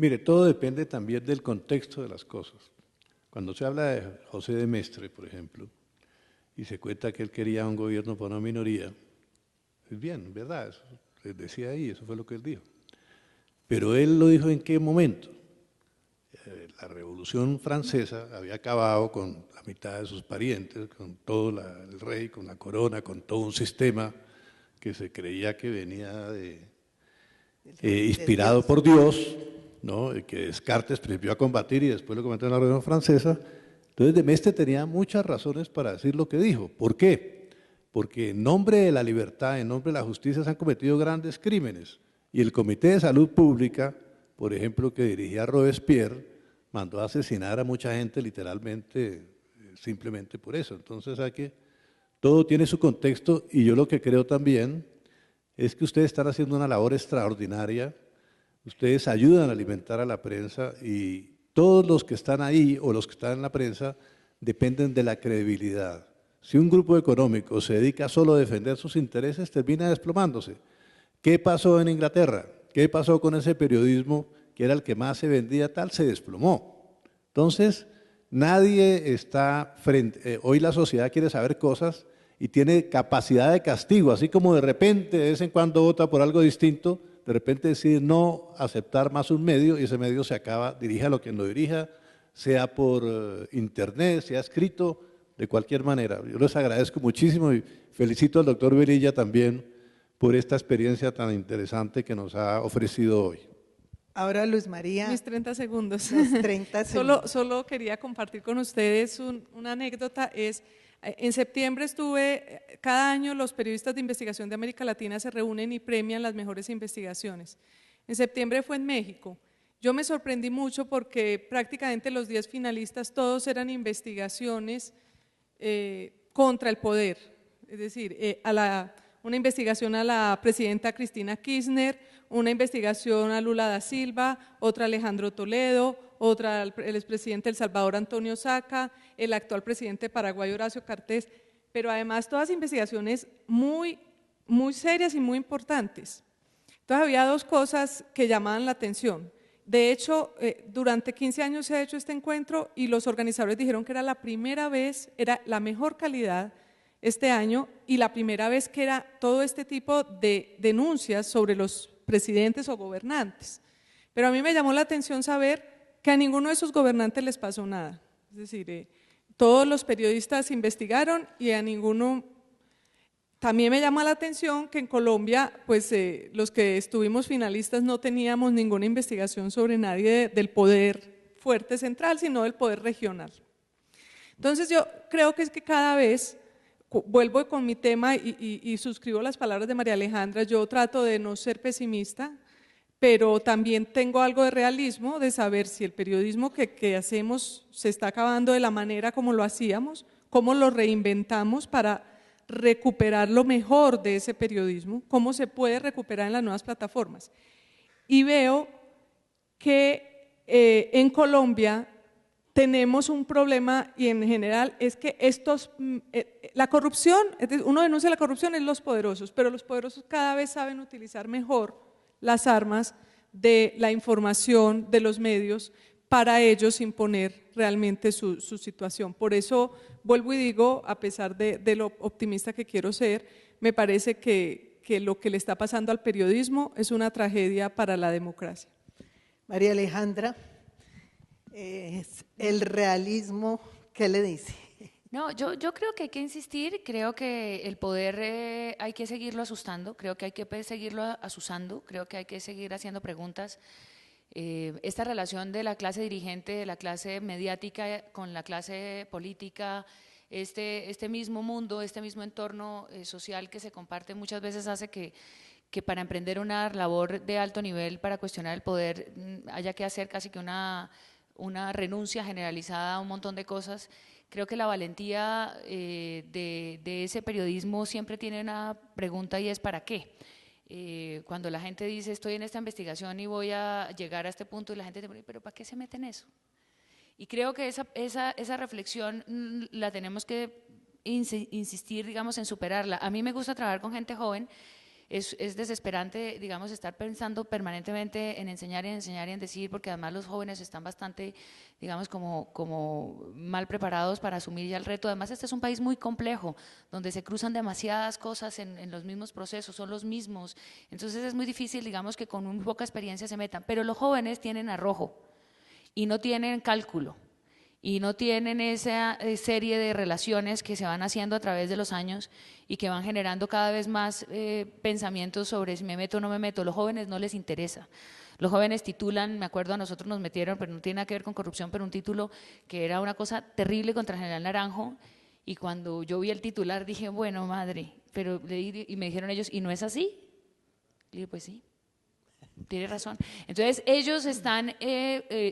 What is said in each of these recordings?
Mire, todo depende también del contexto de las cosas. Cuando se habla de José de Mestre, por ejemplo, y se cuenta que él quería un gobierno para una minoría, es bien, ¿verdad? Eso les decía ahí, eso fue lo que él dijo. Pero él lo dijo en qué momento. La Revolución Francesa había acabado con la mitad de sus parientes, con todo el rey, con la corona, con todo un sistema que se creía que venía inspirado por Dios, ¿no? Que Descartes principió a combatir y después lo comentó en la Revolución Francesa. Entonces de Mestre tenía muchas razones para decir lo que dijo. ¿Por qué? Porque en nombre de la libertad, en nombre de la justicia se han cometido grandes crímenes. Y el Comité de Salud Pública, por ejemplo, que dirigía Robespierre, mandó a asesinar a mucha gente literalmente, simplemente por eso. Entonces hay que, todo tiene su contexto y yo lo que creo también es que ustedes están haciendo una labor extraordinaria, ustedes ayudan a alimentar a la prensa y todos los que están ahí o los que están en la prensa dependen de la credibilidad. Si un grupo económico se dedica solo a defender sus intereses, termina desplomándose. ¿Qué pasó en Inglaterra? ¿Qué pasó con ese periodismo que era el que más se vendía tal? Se desplomó. Entonces, nadie está frente, hoy la sociedad quiere saber cosas y tiene capacidad de castigo, así como de repente, de vez en cuando vota por algo distinto, de repente decide no aceptar más un medio y ese medio se acaba, dirija lo quien lo dirija, sea por internet, sea escrito, de cualquier manera. Yo les agradezco muchísimo y felicito al doctor Velilla también por esta experiencia tan interesante que nos ha ofrecido hoy. Ahora Luz María. Mis 30 segundos. Los 30 segundos. Solo quería compartir con ustedes una anécdota. En septiembre cada año los periodistas de investigación de América Latina se reúnen y premian las mejores investigaciones. En septiembre fue en México. Yo me sorprendí mucho porque prácticamente los 10 finalistas todos eran investigaciones contra el poder, es decir, una investigación a la presidenta Cristina Kirchner, una investigación a Lula da Silva, otra a Alejandro Toledo, otra al expresidente de El Salvador Antonio Saca, el actual presidente de Paraguay Horacio Cartes, pero además todas investigaciones muy serias y muy importantes. Entonces había dos cosas que llamaban la atención. De hecho, durante 15 años se ha hecho este encuentro y los organizadores dijeron que era la primera vez, era la mejor calidad este año y la primera vez que era todo este tipo de denuncias sobre los presidentes o gobernantes. Pero a mí me llamó la atención saber que a ninguno de esos gobernantes les pasó nada. Es decir, todos los periodistas investigaron y a ninguno. También me llama la atención que en Colombia, pues los que estuvimos finalistas no teníamos ninguna investigación sobre nadie del poder fuerte central, sino del poder regional. Entonces yo creo que es que cada vez, vuelvo con mi tema y suscribo las palabras de María Alejandra, yo trato de no ser pesimista, pero también tengo algo de realismo, de saber si el periodismo que hacemos se está acabando de la manera como lo hacíamos, cómo lo reinventamos para recuperar lo mejor de ese periodismo, cómo se puede recuperar en las nuevas plataformas. Y veo que en Colombia tenemos un problema y en general es que la corrupción, uno denuncia la corrupción en los poderosos, pero los poderosos cada vez saben utilizar mejor las armas de la información, de los medios, para ellos imponer realmente su situación. Por eso vuelvo y digo, a pesar de lo optimista que quiero ser, me parece que lo que le está pasando al periodismo es una tragedia para la democracia. María Alejandra, el realismo, ¿qué le dice? No, yo creo que hay que insistir, creo que el poder hay que seguirlo asustando, creo que hay que seguirlo asusando, creo que hay que seguir haciendo preguntas. Esta relación de la clase dirigente, de la clase mediática con la clase política, este mismo mundo, este mismo entorno social que se comparte muchas veces hace que para emprender una labor de alto nivel para cuestionar el poder haya que hacer casi que una renuncia generalizada a un montón de cosas. Creo que la valentía de ese periodismo siempre tiene una pregunta y es ¿para qué? Cuando la gente dice estoy en esta investigación y voy a llegar a este punto y la gente dice, pero ¿para qué se mete en eso? Y creo que esa reflexión la tenemos que insistir, digamos, en superarla. A mí me gusta trabajar con gente joven. es desesperante, digamos, estar pensando permanentemente en enseñar y enseñar y en decir, porque además los jóvenes están bastante, digamos, como mal preparados para asumir ya el reto. Además, este es un país muy complejo, donde se cruzan demasiadas cosas en los mismos procesos, son los mismos. Entonces es muy difícil, digamos, que con muy poca experiencia se metan. Pero los jóvenes tienen arrojo y no tienen cálculo. Y no tienen esa serie de relaciones que se van haciendo a través de los años y que van generando cada vez más pensamientos sobre si me meto o no me meto. Los jóvenes no les interesa. Los jóvenes titulan, me acuerdo, a nosotros nos metieron, pero no tiene nada que ver con corrupción, pero un título que era una cosa terrible contra el general Naranjo, y cuando yo vi el titular dije, bueno, madre, pero y me dijeron ellos, ¿y no es así? Le dije, pues sí. Tiene razón. Entonces ellos están,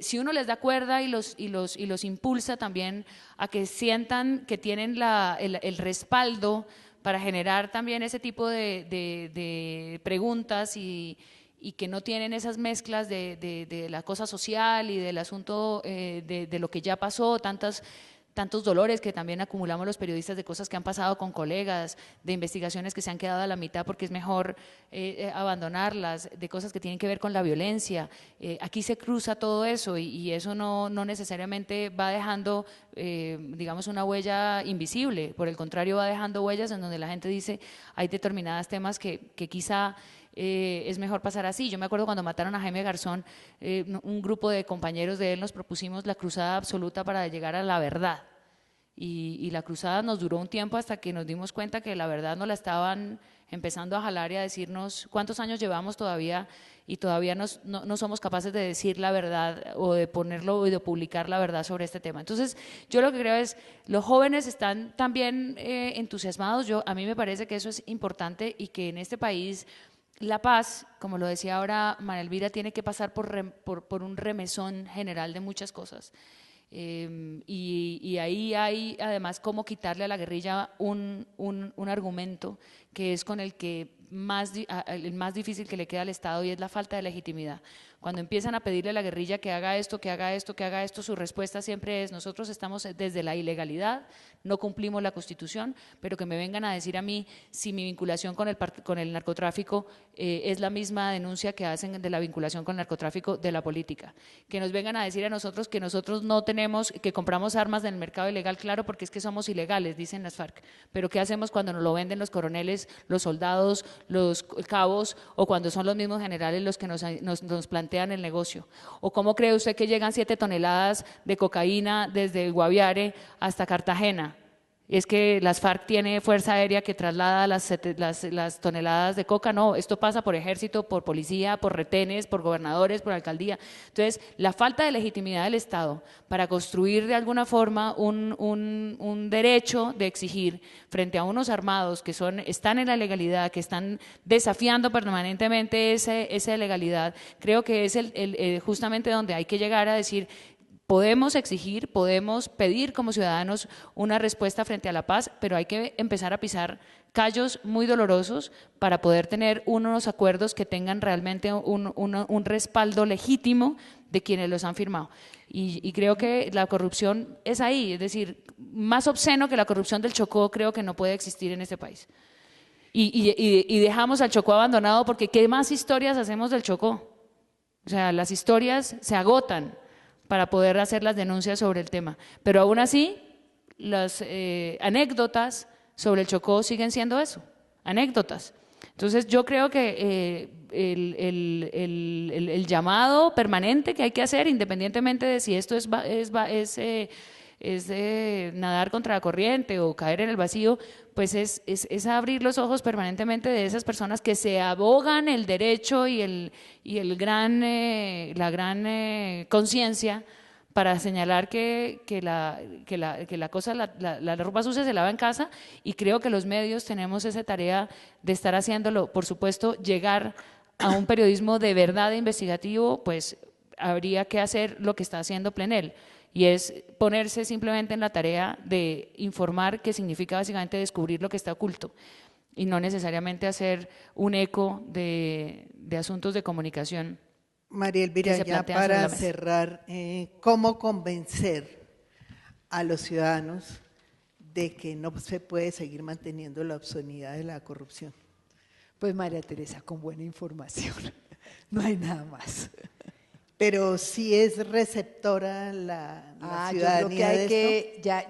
si uno les da cuerda y los impulsa también a que sientan que tienen el respaldo para generar también ese tipo de preguntas y que no tienen esas mezclas de la cosa social y del asunto de lo que ya pasó, tantos dolores que también acumulamos los periodistas de cosas que han pasado con colegas, de investigaciones que se han quedado a la mitad porque es mejor abandonarlas, de cosas que tienen que ver con la violencia. Aquí se cruza todo eso y eso no necesariamente va dejando, digamos, una huella invisible. Por el contrario, va dejando huellas en donde la gente dice, hay determinados temas que quizá es mejor pasar así. Yo me acuerdo cuando mataron a Jaime Garzón, un grupo de compañeros de él nos propusimos la cruzada absoluta para llegar a la verdad. Y la cruzada nos duró un tiempo hasta que nos dimos cuenta que la verdad nos la estaban empezando a jalar y a decirnos cuántos años llevamos todavía y todavía no somos capaces de decir la verdad o de ponerlo y de publicar la verdad sobre este tema. Entonces, yo lo que creo es, los jóvenes están también entusiasmados. A mí me parece que eso es importante y que en este país la paz, como lo decía ahora María Elvira, tiene que pasar por un remesón general de muchas cosas. Y ahí hay además cómo quitarle a la guerrilla un argumento que es con el que el más difícil que le queda al Estado, y es la falta de legitimidad. Cuando empiezan a pedirle a la guerrilla que haga esto, que haga esto, que haga esto, su respuesta siempre es: nosotros estamos desde la ilegalidad, no cumplimos la Constitución, pero que me vengan a decir a mí si mi vinculación con el narcotráfico es la misma denuncia que hacen de la vinculación con el narcotráfico de la política. Que nos vengan a decir a nosotros que nosotros no tenemos, que compramos armas en el mercado ilegal, claro, porque es que somos ilegales, dicen las FARC, pero ¿qué hacemos cuando nos lo venden los coroneles, los soldados, los cabos, o cuando son los mismos generales los que nos plantean el negocio? ¿O cómo cree usted que llegan 7 toneladas de cocaína desde el Guaviare hasta Cartagena? Es que las FARC tiene fuerza aérea que traslada las toneladas de coca. No, esto pasa por ejército, por policía, por retenes, por gobernadores, por alcaldía. Entonces, la falta de legitimidad del Estado para construir de alguna forma un derecho de exigir frente a unos armados que están en la legalidad, que están desafiando permanentemente esa legalidad, creo que es justamente donde hay que llegar a decir: podemos exigir, podemos pedir como ciudadanos una respuesta frente a la paz, pero hay que empezar a pisar callos muy dolorosos para poder tener unos acuerdos que tengan realmente un respaldo legítimo de quienes los han firmado. Y creo que la corrupción es ahí, es decir, más obsceno que la corrupción del Chocó creo que no puede existir en este país. Y dejamos al Chocó abandonado porque ¿qué más historias hacemos del Chocó? O sea, las historias se agotan para poder hacer las denuncias sobre el tema. Pero aún así, las anécdotas sobre el Chocó siguen siendo eso, anécdotas. Entonces yo creo que el llamado permanente que hay que hacer, independientemente de si esto es nadar contra la corriente o caer en el vacío, pues es abrir los ojos permanentemente de esas personas que se abogan el derecho y la gran conciencia para señalar que la ropa sucia se lava en casa. Y creo que los medios tenemos esa tarea de estar haciéndolo. Por supuesto, llegar a un periodismo de verdad investigativo, pues habría que hacer lo que está haciendo Plenel, y es ponerse simplemente en la tarea de informar, que significa básicamente descubrir lo que está oculto, y no necesariamente hacer un eco de asuntos de comunicación. María Elvira, ya para cerrar, ¿cómo convencer a los ciudadanos de que no se puede seguir manteniendo la obscenidad de la corrupción? Pues María Teresa, con buena información, no hay nada más. Pero sí es receptora la ciudadanía de esto.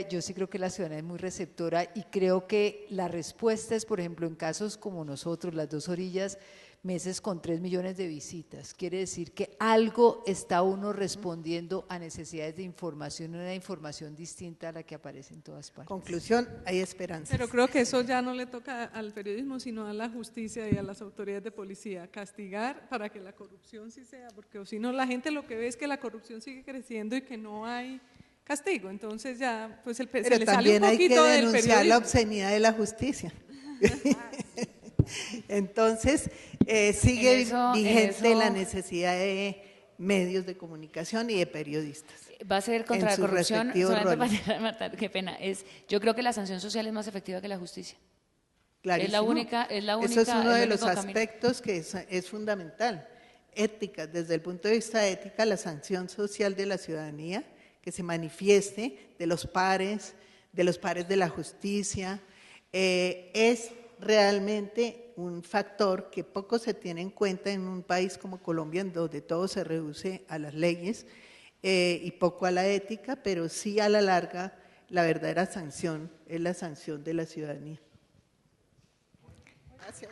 Yo sí creo que la ciudadanía es muy receptora y creo que la respuesta es, por ejemplo, en casos como nosotros, Las Dos Orillas, meses con 3 millones de visitas. Quiere decir que algo está uno respondiendo a necesidades de información, una información distinta a la que aparece en todas partes. Conclusión, hay esperanza. Pero creo que eso ya no le toca al periodismo, sino a la justicia y a las autoridades de policía, castigar para que la corrupción sí sea, porque si no la gente lo que ve es que la corrupción sigue creciendo y que no hay castigo, entonces ya pues se le sale un poquito del periodismo. Pero también hay que denunciar la obscenidad de la justicia. Entonces, sigue vigente la necesidad de medios de comunicación y de periodistas. Va a ser contra la corrupción, qué pena, yo creo que la sanción social es más efectiva que la justicia. Clarísimo. Es la única. Eso es uno de los aspectos que es fundamental. Ética, desde el punto de vista ética, la sanción social de la ciudadanía, que se manifieste de los pares de la justicia, es realmente un factor que poco se tiene en cuenta en un país como Colombia, en donde todo se reduce a las leyes y poco a la ética, pero sí a la larga la verdadera sanción es la sanción de la ciudadanía. Gracias.